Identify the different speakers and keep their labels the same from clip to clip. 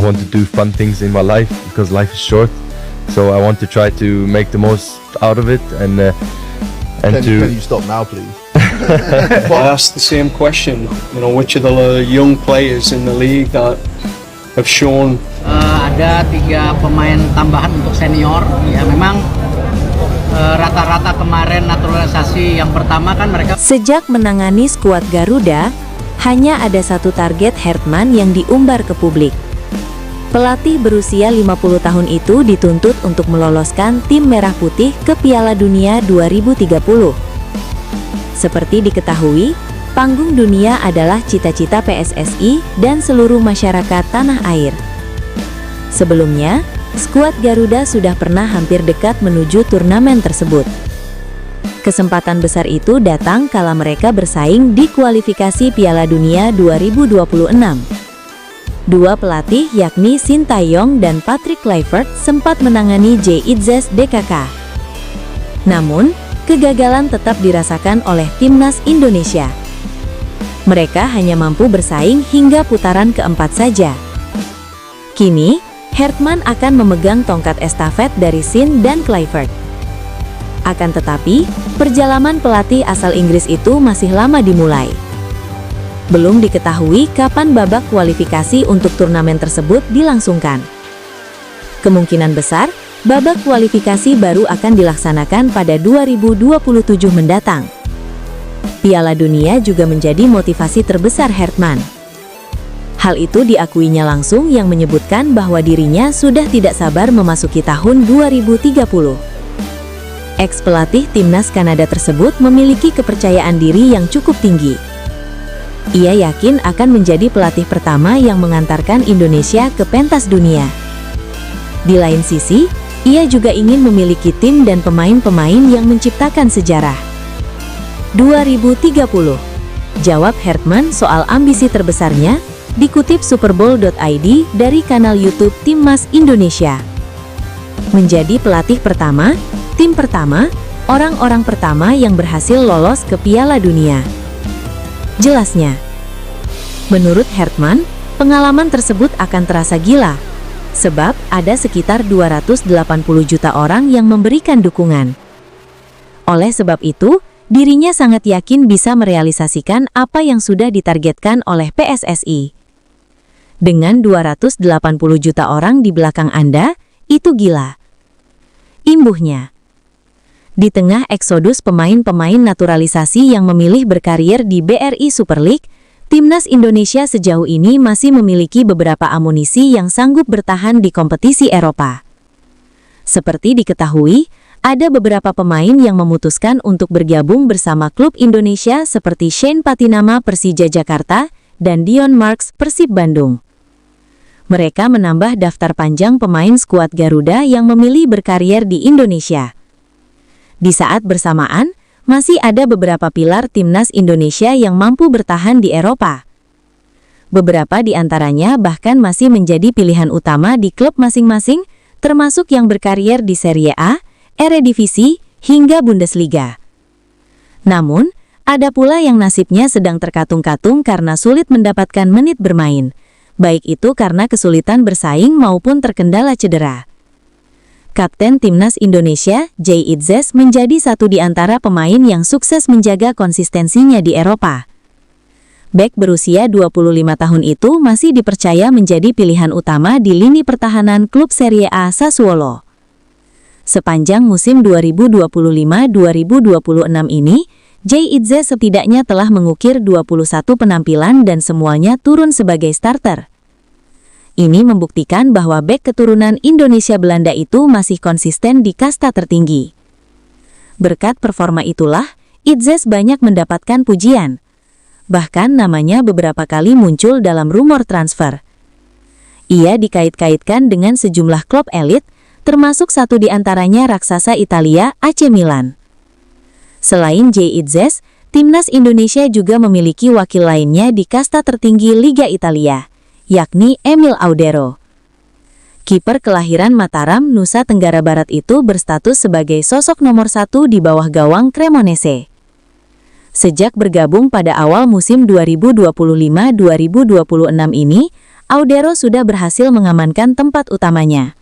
Speaker 1: want to do fun things in my life because life is short. So I want to try to make the most out of it and
Speaker 2: Can you stop now, please?
Speaker 3: I asked the same question. You know, which of the young players in the league that have shown?
Speaker 4: Ada 3 pemain tambahan untuk senior. Ya memang rata-rata kemarin naturalisasi yang pertama kan mereka.
Speaker 5: Sejak menangani skuad Garuda, hanya ada satu target Hertman yang diumbar ke publik. Pelatih berusia 50 tahun itu dituntut untuk meloloskan tim Merah Putih ke Piala Dunia 2030. Seperti diketahui, panggung dunia adalah cita-cita PSSI dan seluruh masyarakat tanah air. Sebelumnya, skuad Garuda sudah pernah hampir dekat menuju turnamen tersebut. Kesempatan besar itu datang kala mereka bersaing di kualifikasi Piala Dunia 2026. Dua pelatih yakni Sintayong dan Patrick Kluivert sempat menangani JITZES DKK. Namun, kegagalan tetap dirasakan oleh timnas Indonesia. Mereka hanya mampu bersaing hingga putaran keempat saja. Kini, Hertman akan memegang tongkat estafet dari Sin dan Kluivert. Akan tetapi, perjalanan pelatih asal Inggris itu masih lama dimulai. Belum diketahui kapan babak kualifikasi untuk turnamen tersebut dilangsungkan. Kemungkinan besar, babak kualifikasi baru akan dilaksanakan pada 2027 mendatang. Piala Dunia juga menjadi motivasi terbesar Hertman. Hal itu diakuinya langsung yang menyebutkan bahwa dirinya sudah tidak sabar memasuki tahun 2030. Ex-pelatih timnas Kanada tersebut memiliki kepercayaan diri yang cukup tinggi. Ia yakin akan menjadi pelatih pertama yang mengantarkan Indonesia ke pentas dunia. Di lain sisi, ia juga ingin memiliki tim dan pemain-pemain yang menciptakan sejarah. 2030, jawab Hertman soal ambisi terbesarnya, dikutip superbowl.id dari kanal YouTube Timnas Indonesia. Menjadi pelatih pertama, tim pertama, orang-orang pertama yang berhasil lolos ke Piala Dunia. Jelasnya, menurut Hertman, pengalaman tersebut akan terasa gila, sebab ada sekitar 280 juta orang yang memberikan dukungan. Oleh sebab itu, dirinya sangat yakin bisa merealisasikan apa yang sudah ditargetkan oleh PSSI. Dengan 280 juta orang di belakang Anda, itu gila. Imbuhnya, di tengah eksodus pemain-pemain naturalisasi yang memilih berkarir di BRI Super League, timnas Indonesia sejauh ini masih memiliki beberapa amunisi yang sanggup bertahan di kompetisi Eropa. Seperti diketahui, ada beberapa pemain yang memutuskan untuk bergabung bersama klub Indonesia seperti Shane Patinama Persija Jakarta dan Dion Marks Persib Bandung. Mereka menambah daftar panjang pemain skuad Garuda yang memilih berkarir di Indonesia. Di saat bersamaan, masih ada beberapa pilar timnas Indonesia yang mampu bertahan di Eropa. Beberapa di antaranya bahkan masih menjadi pilihan utama di klub masing-masing, termasuk yang berkarir di Serie A, Eredivisie, hingga Bundesliga. Namun, ada pula yang nasibnya sedang terkatung-katung karena sulit mendapatkan menit bermain, baik itu karena kesulitan bersaing maupun terkendala cedera. Kapten Timnas Indonesia, JITZES, menjadi satu di antara pemain yang sukses menjaga konsistensinya di Eropa. Bek berusia 25 tahun itu masih dipercaya menjadi pilihan utama di lini pertahanan klub Serie A Sassuolo. Sepanjang musim 2025-2026 ini, JITZES setidaknya telah mengukir 21 penampilan dan semuanya turun sebagai starter. Ini membuktikan bahwa bek keturunan Indonesia Belanda itu masih konsisten di kasta tertinggi. Berkat performa itulah, ITZES banyak mendapatkan pujian. Bahkan namanya beberapa kali muncul dalam rumor transfer. Ia dikait-kaitkan dengan sejumlah klub elit, termasuk satu di antaranya raksasa Italia, AC Milan. Selain JITZES, timnas Indonesia juga memiliki wakil lainnya di kasta tertinggi Liga Italia, yakni Emil Audero. Kiper kelahiran Mataram, Nusa Tenggara Barat itu berstatus sebagai sosok nomor 1 di bawah gawang Cremonese. Sejak bergabung pada awal musim 2025-2026 ini, Audero sudah berhasil mengamankan tempat utamanya.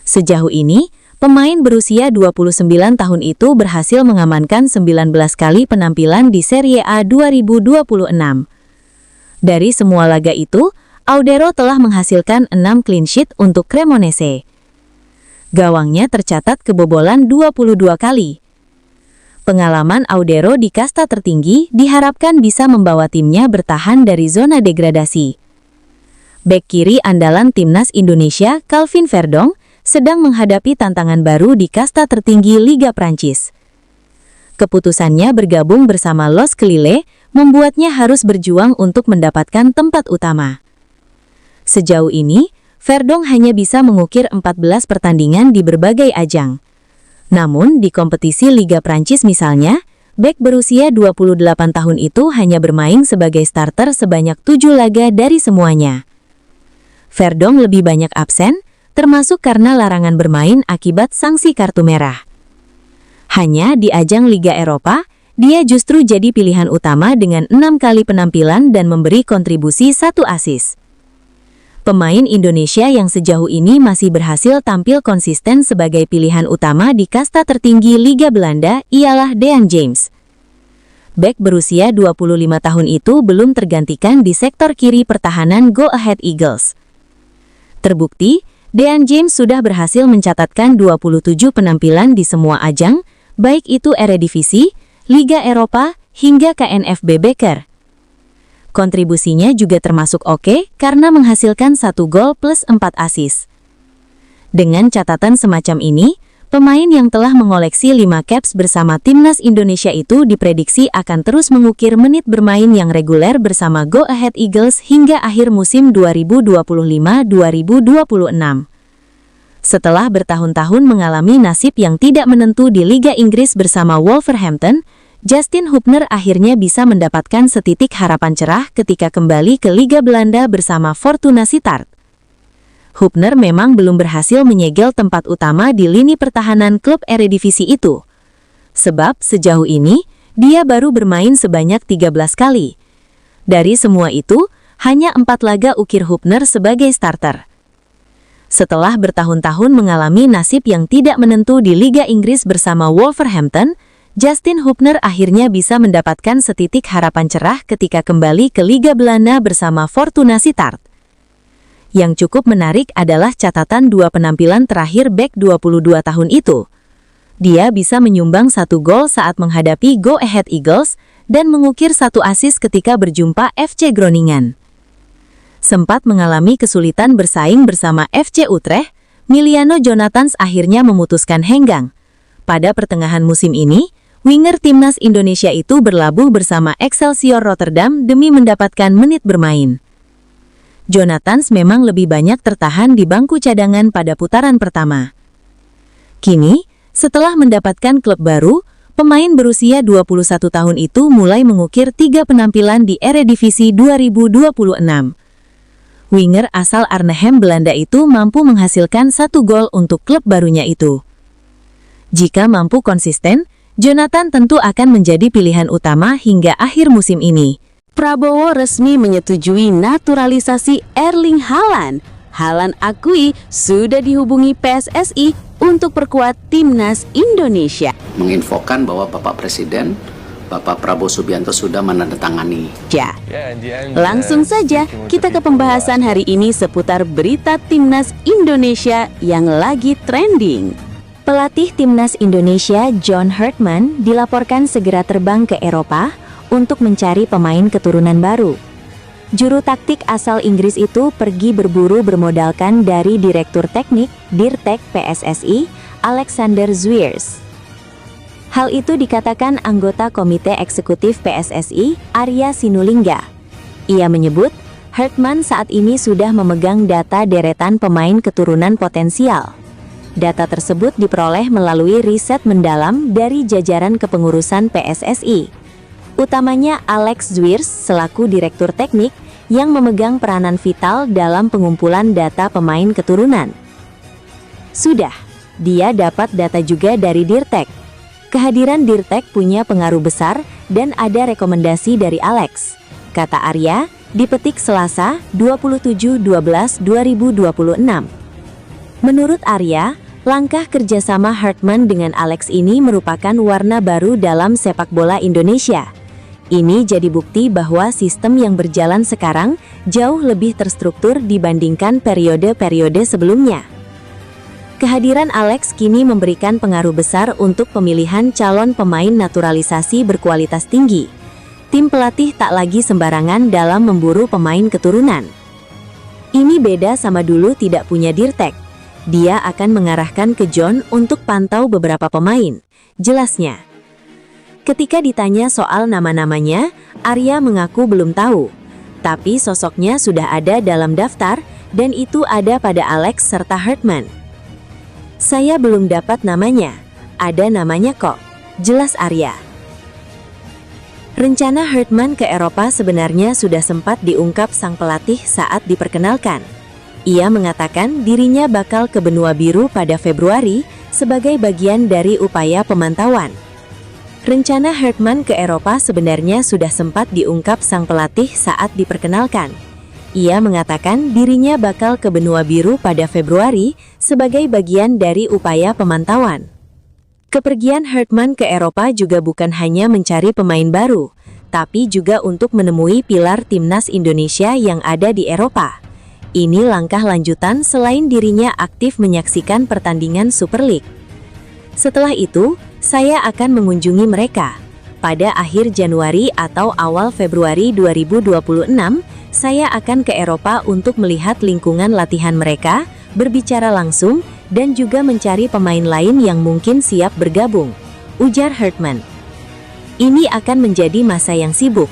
Speaker 5: Sejauh ini, pemain berusia 29 tahun itu berhasil mengamankan 19 kali penampilan di Serie A 2026. Dari semua laga itu, Audero telah menghasilkan 6 clean sheet untuk Cremonese. Gawangnya tercatat kebobolan 22 kali. Pengalaman Audero di kasta tertinggi diharapkan bisa membawa timnya bertahan dari zona degradasi. Bek kiri andalan timnas Indonesia, Calvin Verdong, sedang menghadapi tantangan baru di kasta tertinggi Liga Prancis. Keputusannya bergabung bersama Los Kelile membuatnya harus berjuang untuk mendapatkan tempat utama. Sejauh ini, Verdong hanya bisa mengukir 14 pertandingan di berbagai ajang. Namun, di kompetisi Liga Prancis misalnya, bek berusia 28 tahun itu hanya bermain sebagai starter sebanyak 7 laga dari semuanya. Verdong lebih banyak absen, termasuk karena larangan bermain akibat sanksi kartu merah. Hanya di ajang Liga Eropa, dia justru jadi pilihan utama dengan 6 kali penampilan dan memberi kontribusi 1 assist. Pemain Indonesia yang sejauh ini masih berhasil tampil konsisten sebagai pilihan utama di kasta tertinggi Liga Belanda ialah Dean James. Bek berusia 25 tahun itu belum tergantikan di sektor kiri pertahanan Go Ahead Eagles. Terbukti, Dean James sudah berhasil mencatatkan 27 penampilan di semua ajang, baik itu Eredivisie, Liga Eropa, hingga KNFB Beker. Kontribusinya juga termasuk oke karena menghasilkan 1 gol plus 4 assist. Dengan catatan semacam ini, pemain yang telah mengoleksi 5 caps bersama timnas Indonesia itu diprediksi akan terus mengukir menit bermain yang reguler bersama Go Ahead Eagles hingga akhir musim 2025-2026. Setelah bertahun-tahun mengalami nasib yang tidak menentu di Liga Inggris bersama Wolverhampton, Justin Hupner akhirnya bisa mendapatkan setitik harapan cerah ketika kembali ke Liga Belanda bersama Fortuna Sittard. Hupner memang belum berhasil menyegel tempat utama di lini pertahanan klub Eredivisie itu. Sebab sejauh ini, dia baru bermain sebanyak 13 kali. Dari semua itu, hanya 4 laga ukir Hupner sebagai starter. Setelah bertahun-tahun mengalami nasib yang tidak menentu di Liga Inggris bersama Wolverhampton, Justin Hupner akhirnya bisa mendapatkan setitik harapan cerah ketika kembali ke Liga Belanda bersama Fortuna Sittard. Yang cukup menarik adalah catatan 2 penampilan terakhir bek 22 tahun itu. Dia bisa menyumbang 1 gol saat menghadapi Go Ahead Eagles dan mengukir 1 assist ketika berjumpa FC Groningen. Sempat mengalami kesulitan bersaing bersama FC Utrecht, Miliano Jonathans akhirnya memutuskan henggang. Pada pertengahan musim ini, winger timnas Indonesia itu berlabuh bersama Excelsior Rotterdam demi mendapatkan menit bermain. Jonathans memang lebih banyak tertahan di bangku cadangan pada putaran pertama. Kini, setelah mendapatkan klub baru, pemain berusia 21 tahun itu mulai mengukir 3 penampilan di Eredivisie 2026. Winger asal Arnhem Belanda itu mampu menghasilkan 1 gol untuk klub barunya itu. Jika mampu konsisten, Jonathan tentu akan menjadi pilihan utama hingga akhir musim ini.
Speaker 6: Prabowo resmi menyetujui naturalisasi Erling Haaland. Haaland akui sudah dihubungi PSSI untuk perkuat timnas Indonesia.
Speaker 7: Menginfokan bahwa Bapak Presiden, Bapak Prabowo Subianto sudah menandatangani.
Speaker 6: Langsung saja kita ke pembahasan hari ini seputar berita timnas Indonesia yang lagi trending.
Speaker 5: Pelatih timnas Indonesia John Herdman dilaporkan segera terbang ke Eropa untuk mencari pemain keturunan baru. Juru taktik asal Inggris itu pergi berburu bermodalkan dari Direktur Teknik Dirtek PSSI, Alexander Zwiers. Hal itu dikatakan anggota Komite Eksekutif PSSI, Arya Sinulinga. Ia menyebut, Herdman saat ini sudah memegang data deretan pemain keturunan potensial. Data tersebut diperoleh melalui riset mendalam dari jajaran kepengurusan PSSI. Utamanya Alex Zwiers selaku Direktur Teknik yang memegang peranan vital dalam pengumpulan data pemain keturunan. Sudah, dia dapat data juga dari Dirtek. Kehadiran Dirtek punya pengaruh besar dan ada rekomendasi dari Alex. Kata Arya, Dipetik Selasa, 27/12/2026. Menurut Arya, langkah kerjasama Hartman dengan Alex ini merupakan warna baru dalam sepak bola Indonesia. Ini jadi bukti bahwa sistem yang berjalan sekarang jauh lebih terstruktur dibandingkan periode-periode sebelumnya. Kehadiran Alex kini memberikan pengaruh besar untuk pemilihan calon pemain naturalisasi berkualitas tinggi. Tim pelatih tak lagi sembarangan dalam memburu pemain keturunan. Ini beda sama dulu tidak punya dirtek. Dia akan mengarahkan ke John untuk pantau beberapa pemain, jelasnya. Ketika ditanya soal nama-namanya, Arya mengaku belum tahu. Tapi sosoknya sudah ada dalam daftar, dan itu ada pada Alex serta Hartman. Saya belum dapat namanya, ada namanya kok, jelas Arya. Rencana Hartman ke Eropa sebenarnya sudah sempat diungkap sang pelatih saat diperkenalkan. Ia mengatakan dirinya bakal ke benua biru pada Februari sebagai bagian dari upaya pemantauan. Rencana Hartman ke Eropa sebenarnya sudah sempat diungkap sang pelatih saat diperkenalkan. Ia mengatakan dirinya bakal ke benua biru pada Februari sebagai bagian dari upaya pemantauan. Kepergian Hartman ke Eropa juga bukan hanya mencari pemain baru, tapi juga untuk menemui pilar timnas Indonesia yang ada di Eropa. Ini langkah lanjutan selain dirinya aktif menyaksikan pertandingan Super League. Setelah itu, saya akan mengunjungi mereka. Pada akhir Januari atau awal Februari 2026, saya akan ke Eropa untuk melihat lingkungan latihan mereka, berbicara langsung, dan juga mencari pemain lain yang mungkin siap bergabung, ujar Hartman. Ini akan menjadi masa yang sibuk,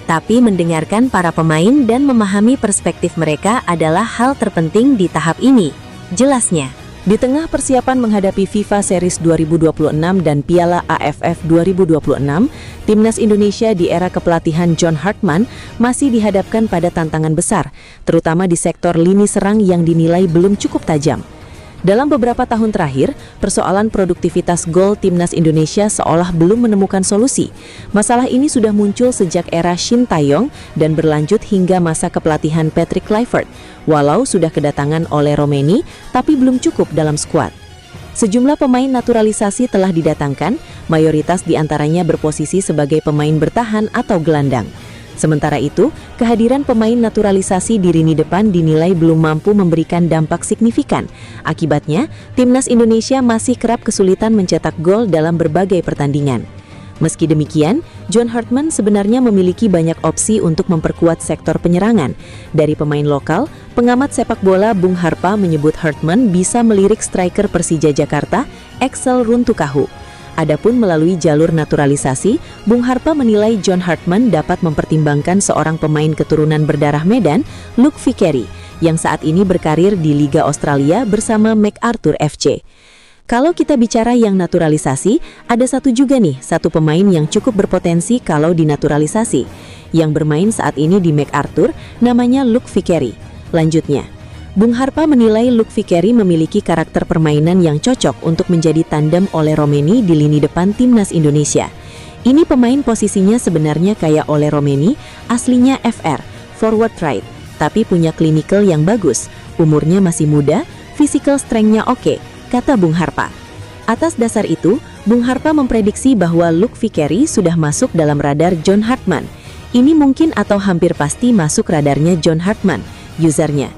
Speaker 5: tapi mendengarkan para pemain dan memahami perspektif mereka adalah hal terpenting di tahap ini, jelasnya.
Speaker 8: Di tengah persiapan menghadapi FIFA Series 2026 dan Piala AFF 2026, Timnas Indonesia di era kepelatihan John Hartman masih dihadapkan pada tantangan besar, terutama di sektor lini serang yang dinilai belum cukup tajam. Dalam beberapa tahun terakhir, persoalan produktivitas gol Timnas Indonesia seolah belum menemukan solusi. Masalah ini sudah muncul sejak era Shin Tae-yong dan berlanjut hingga masa kepelatihan Patrick Kluivert, walau sudah kedatangan oleh Romeni, tapi belum cukup dalam skuad. Sejumlah pemain naturalisasi telah didatangkan, mayoritas diantaranya berposisi sebagai pemain bertahan atau gelandang. Sementara itu, kehadiran pemain naturalisasi di lini depan dinilai belum mampu memberikan dampak signifikan. Akibatnya, Timnas Indonesia masih kerap kesulitan mencetak gol dalam berbagai pertandingan. Meski demikian, John Hartman sebenarnya memiliki banyak opsi untuk memperkuat sektor penyerangan. Dari pemain lokal, pengamat sepak bola Bung Harpa menyebut Hartman bisa melirik striker Persija Jakarta, Axel Runtukahu. Adapun melalui jalur naturalisasi, Bung Harpa menilai John Hartman dapat mempertimbangkan seorang pemain keturunan berdarah Medan, Luke Vickery, yang saat ini berkarir di Liga Australia bersama MacArthur FC. Kalau kita bicara yang naturalisasi, ada satu pemain yang cukup berpotensi kalau dinaturalisasi. Yang bermain saat ini di MacArthur, namanya Luke Vickery. Lanjutnya, Bung Harpa menilai Luke Vickery memiliki karakter permainan yang cocok untuk menjadi tandem oleh Romeni di lini depan Timnas Indonesia. Ini pemain posisinya sebenarnya kayak oleh Romeni, aslinya FR, forward right, tapi punya clinical yang bagus, umurnya masih muda, physical strength-nya oke, kata Bung Harpa. Atas dasar itu, Bung Harpa memprediksi bahwa Luke Vickery sudah masuk dalam radar John Hartman. Ini mungkin atau hampir pasti masuk radarnya John Hartman, usernya.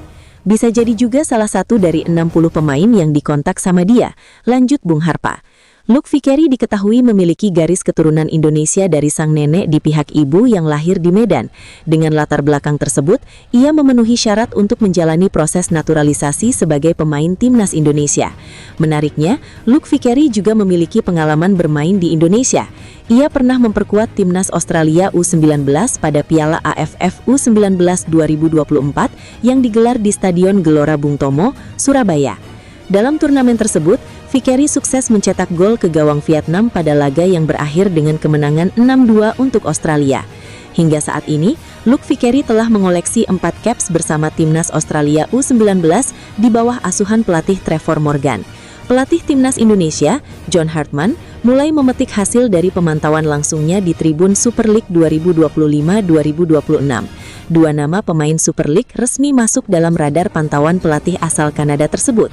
Speaker 8: Bisa jadi juga salah satu dari 60 pemain yang dikontak sama dia, lanjut Bung Harpa. Luke Vickery diketahui memiliki garis keturunan Indonesia dari sang nenek di pihak ibu yang lahir di Medan. Dengan latar belakang tersebut, ia memenuhi syarat untuk menjalani proses naturalisasi sebagai pemain Timnas Indonesia. Menariknya, Luke Vickery juga memiliki pengalaman bermain di Indonesia. Ia pernah memperkuat Timnas Australia U19 pada Piala AFF U19 2024 yang digelar di Stadion Gelora Bung Tomo, Surabaya. Dalam turnamen tersebut, Vickery sukses mencetak gol ke gawang Vietnam pada laga yang berakhir dengan kemenangan 6-2 untuk Australia. Hingga saat ini, Luke Vickery telah mengoleksi 4 caps bersama Timnas Australia U19 di bawah asuhan pelatih Trevor Morgan. Pelatih Timnas Indonesia, John Hartman, mulai memetik hasil dari pemantauan langsungnya di tribun Super League 2025-2026. Dua nama pemain Super League resmi masuk dalam radar pantauan pelatih asal Kanada tersebut.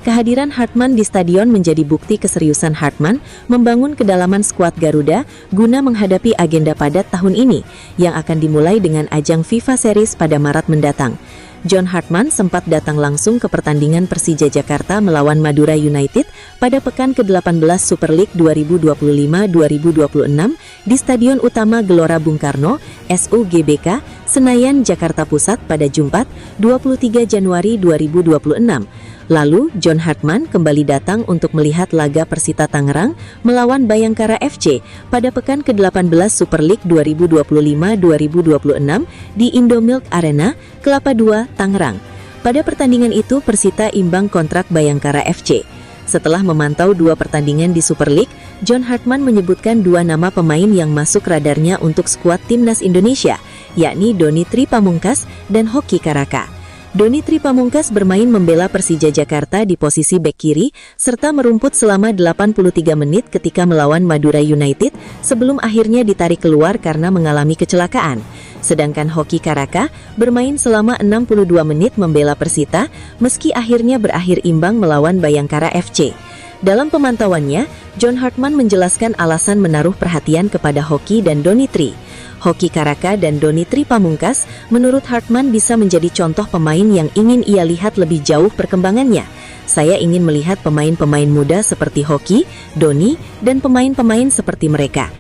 Speaker 8: Kehadiran Hartman di stadion menjadi bukti keseriusan Hartman membangun kedalaman skuad Garuda guna menghadapi agenda padat tahun ini, yang akan dimulai dengan ajang FIFA Series pada Maret mendatang. John Hartman sempat datang langsung ke pertandingan Persija Jakarta melawan Madura United pada pekan ke-18 Super League 2025-2026 di Stadion Utama Gelora Bung Karno, SUGBK, Senayan, Jakarta Pusat pada Jumat, 23 Januari 2026. Lalu, John Hartman kembali datang untuk melihat laga Persita Tangerang melawan Bayangkara FC pada pekan ke-18 Super League 2025-2026 di Indomilk Arena, Kelapa II, Tangerang. Pada pertandingan itu, Persita imbang kontrak Bayangkara FC. Setelah memantau dua pertandingan di Super League, John Hartman menyebutkan dua nama pemain yang masuk radarnya untuk skuad Timnas Indonesia, yakni Doni Tripamungkas dan Hoki Karaka. Doni Tripamungkas bermain membela Persija Jakarta di posisi bek kiri, serta merumput selama 83 menit ketika melawan Madura United sebelum akhirnya ditarik keluar karena mengalami kecelakaan. Sedangkan Hoki Karaka bermain selama 62 menit membela Persita, meski akhirnya berakhir imbang melawan Bayangkara FC. Dalam pemantauannya, John Hartman menjelaskan alasan menaruh perhatian kepada Hoki dan Doni Tri. Hoki Karaka dan Doni Tripamungkas menurut Hartman bisa menjadi contoh pemain yang ingin ia lihat lebih jauh perkembangannya. Saya ingin melihat pemain-pemain muda seperti Hoki, Doni, dan pemain-pemain seperti mereka.